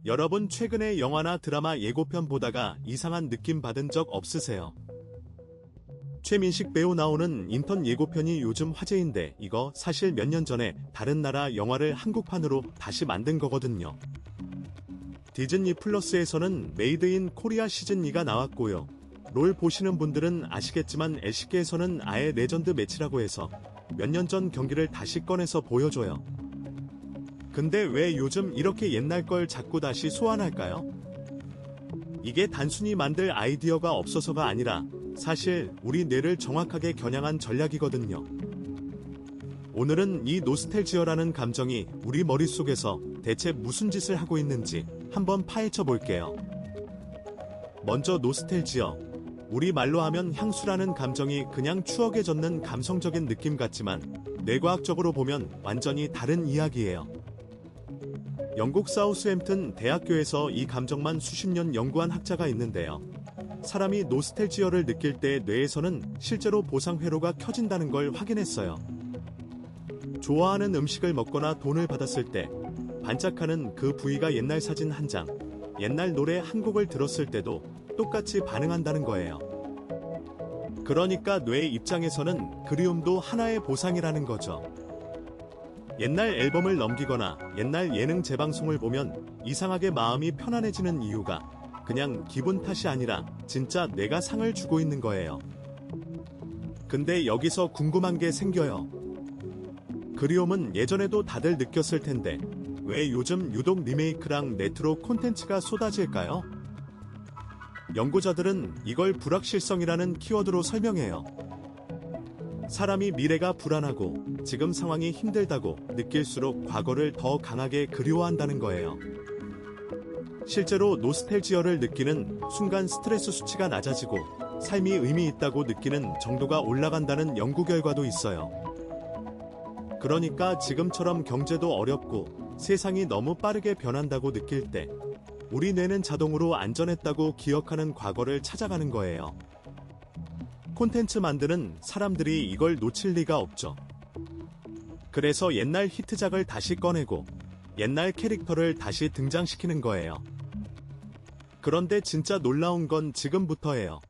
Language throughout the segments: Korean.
여러분 최근에 영화나 드라마 예고편 보다가 이상한 느낌 받은 적 없으세요? 최민식 배우 나오는 인턴 예고편이 요즘 화제인데 이거 사실 몇 년 전에 다른 나라 영화를 한국판으로 다시 만든 거거든요. 디즈니 플러스에서는 메이드 인 코리아 시즌2가 나왔고요. 롤 보시는 분들은 아시겠지만 LCK에서는 아예 레전드 매치라고 해서 몇 년 전 경기를 다시 꺼내서 보여줘요. 근데 왜 요즘 이렇게 옛날 걸 자꾸 다시 소환할까요? 이게 단순히 만들 아이디어가 없어서가 아니라 사실 우리 뇌를 정확하게 겨냥한 전략이거든요. 오늘은 이 노스텔지어라는 감정이 우리 머릿속에서 대체 무슨 짓을 하고 있는지 한번 파헤쳐 볼게요. 먼저 노스텔지어. 우리 말로 하면 향수라는 감정이 그냥 추억에 젖는 감성적인 느낌 같지만 뇌과학적으로 보면 완전히 다른 이야기예요. 영국 사우스햄튼 대학교에서 이 감정만 수십 년 연구한 학자가 있는데요. 사람이 노스텔지어를 느낄 때 뇌에서는 실제로 보상회로가 켜진다는 걸 확인했어요. 좋아하는 음식을 먹거나 돈을 받았을 때 반짝하는 그 부위가 옛날 사진 한 장, 옛날 노래 한 곡을 들었을 때도 똑같이 반응한다는 거예요. 그러니까 뇌 입장에서는 그리움도 하나의 보상이라는 거죠. 옛날 앨범을 넘기거나 옛날 예능 재방송을 보면 이상하게 마음이 편안해지는 이유가 그냥 기분 탓이 아니라 진짜 내가 상을 주고 있는 거예요. 근데 여기서 궁금한 게 생겨요. 그리움은 예전에도 다들 느꼈을 텐데 왜 요즘 유독 리메이크랑 레트로 콘텐츠가 쏟아질까요? 연구자들은 이걸 불확실성이라는 키워드로 설명해요. 사람이 미래가 불안하고 지금 상황이 힘들다고 느낄수록 과거를 더 강하게 그리워한다는 거예요. 실제로 노스텔지어를 느끼는 순간 스트레스 수치가 낮아지고 삶이 의미 있다고 느끼는 정도가 올라간다는 연구 결과도 있어요. 그러니까 지금처럼 경제도 어렵고 세상이 너무 빠르게 변한다고 느낄 때 우리 뇌는 자동으로 안전했다고 기억하는 과거를 찾아가는 거예요. 콘텐츠 만드는 사람들이 이걸 놓칠 리가 없죠. 그래서 옛날 히트작을 다시 꺼내고 옛날 캐릭터를 다시 등장시키는 거예요. 그런데 진짜 놀라운 건 지금부터예요.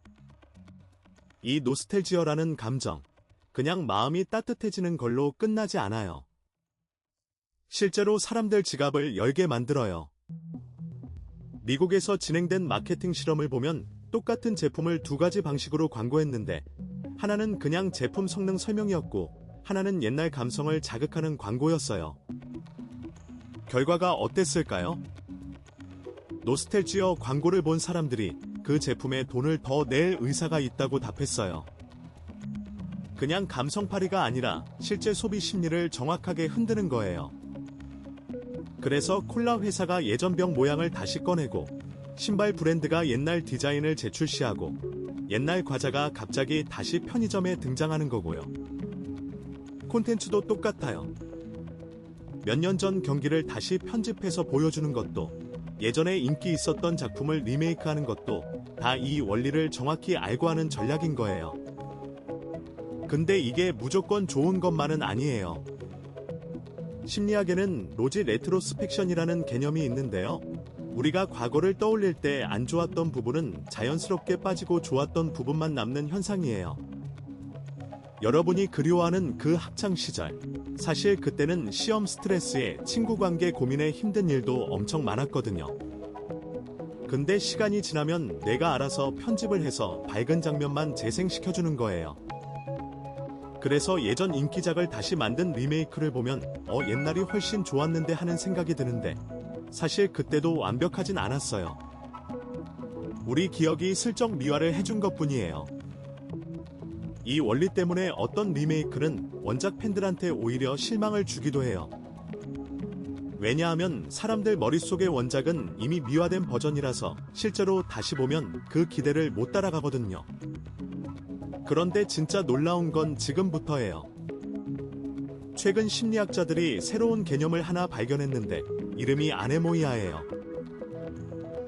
이 노스텔지어라는 감정, 그냥 마음이 따뜻해지는 걸로 끝나지 않아요. 실제로 사람들 지갑을 열게 만들어요. 미국에서 진행된 마케팅 실험을 보면 똑같은 제품을 두 가지 방식으로 광고했는데 하나는 그냥 제품 성능 설명이었고 하나는 옛날 감성을 자극하는 광고였어요. 결과가 어땠을까요? 노스텔지어 광고를 본 사람들이 그 제품에 돈을 더 낼 의사가 있다고 답했어요. 그냥 감성팔이가 아니라 실제 소비 심리를 정확하게 흔드는 거예요. 그래서 콜라 회사가 예전 병 모양을 다시 꺼내고 신발 브랜드가 옛날 디자인을 재출시하고 옛날 과자가 갑자기 다시 편의점에 등장하는 거고요. 콘텐츠도 똑같아요. 몇 년 전 경기를 다시 편집해서 보여주는 것도 예전에 인기 있었던 작품을 리메이크하는 것도 다 이 원리를 정확히 알고 하는 전략인 거예요. 근데 이게 무조건 좋은 것만은 아니에요. 심리학에는 로지 레트로스펙션이라는 개념이 있는데요. 우리가 과거를 떠올릴 때 안 좋았던 부분은 자연스럽게 빠지고 좋았던 부분만 남는 현상이에요. 여러분이 그리워하는 그 학창시절, 사실 그때는 시험 스트레스에 친구 관계 고민에 힘든 일도 엄청 많았거든요. 근데 시간이 지나면 내가 알아서 편집을 해서 밝은 장면만 재생시켜주는 거예요. 그래서 예전 인기작을 다시 만든 리메이크를 보면 옛날이 훨씬 좋았는데 하는 생각이 드는데 사실 그때도 완벽하진 않았어요. 우리 기억이 슬쩍 미화를 해준 것뿐이에요. 이 원리 때문에 어떤 리메이크는 원작 팬들한테 오히려 실망을 주기도 해요. 왜냐하면 사람들 머릿속의 원작은 이미 미화된 버전이라서 실제로 다시 보면 그 기대를 못 따라가거든요. 그런데 진짜 놀라운 건 지금부터예요. 최근 심리학자들이 새로운 개념을 하나 발견했는데 이름이 아네모이아예요.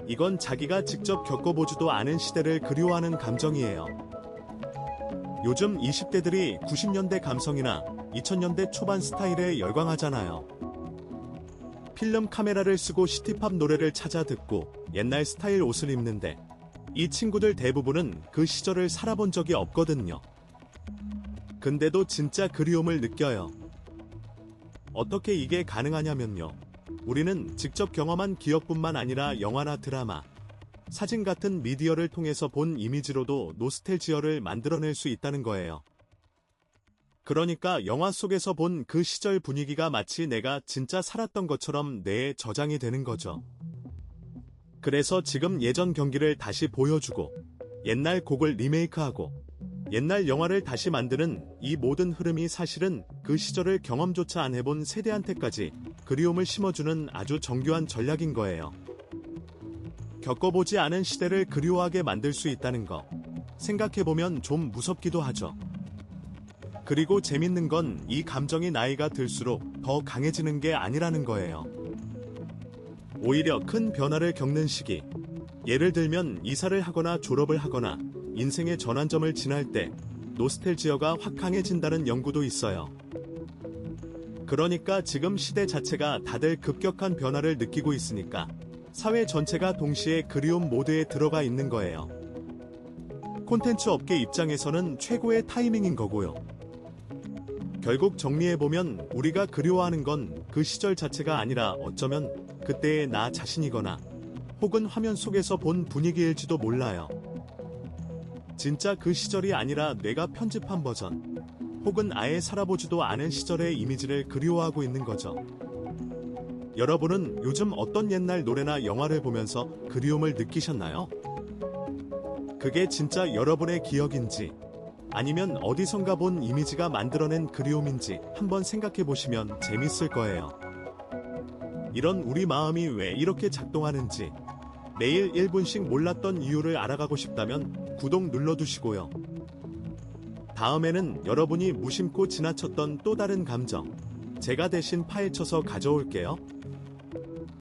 이건 자기가 직접 겪어보지도 않은 시대를 그리워하는 감정이에요. 요즘 20대들이 90년대 감성이나 2000년대 초반 스타일에 열광하잖아요. 필름 카메라를 쓰고 시티팝 노래를 찾아 듣고 옛날 스타일 옷을 입는데 이 친구들 대부분은 그 시절을 살아본 적이 없거든요. 근데도 진짜 그리움을 느껴요. 어떻게 이게 가능하냐면요. 우리는 직접 경험한 기억뿐만 아니라 영화나 드라마, 사진 같은 미디어를 통해서 본 이미지로도 노스텔지어를 만들어낼 수 있다는 거예요. 그러니까 영화 속에서 본 그 시절 분위기가 마치 내가 진짜 살았던 것처럼 뇌에 저장이 되는 거죠. 그래서 지금 예전 경기를 다시 보여주고 옛날 곡을 리메이크하고 옛날 영화를 다시 만드는 이 모든 흐름이 사실은 그 시절을 경험조차 안 해본 세대한테까지 그리움을 심어주는 아주 정교한 전략인 거예요. 겪어보지 않은 시대를 그리워하게 만들 수 있다는 거 생각해보면 좀 무섭기도 하죠. 그리고 재밌는 건 이 감정이 나이가 들수록 더 강해지는 게 아니라는 거예요. 오히려 큰 변화를 겪는 시기, 예를 들면 이사를 하거나 졸업을 하거나 인생의 전환점을 지날 때 노스텔지어가 확 강해진다는 연구도 있어요. 그러니까 지금 시대 자체가 다들 급격한 변화를 느끼고 있으니까 사회 전체가 동시에 그리움 모드에 들어가 있는 거예요. 콘텐츠 업계 입장에서는 최고의 타이밍인 거고요. 결국 정리해보면 우리가 그리워하는 건 그 시절 자체가 아니라 어쩌면 그때의 나 자신이거나 혹은 화면 속에서 본 분위기일지도 몰라요. 진짜 그 시절이 아니라 뇌가 편집한 버전, 혹은 아예 살아보지도 않은 시절의 이미지를 그리워하고 있는 거죠. 여러분은 요즘 어떤 옛날 노래나 영화를 보면서 그리움을 느끼셨나요? 그게 진짜 여러분의 기억인지 아니면 어디선가 본 이미지가 만들어낸 그리움인지 한번 생각해 보시면 재밌을 거예요. 이런 우리 마음이 왜 이렇게 작동하는지 매일 1분씩 몰랐던 이유를 알아가고 싶다면 구독 눌러두시고요. 다음에는 여러분이 무심코 지나쳤던 또 다른 감정, 제가 대신 파헤쳐서 가져올게요.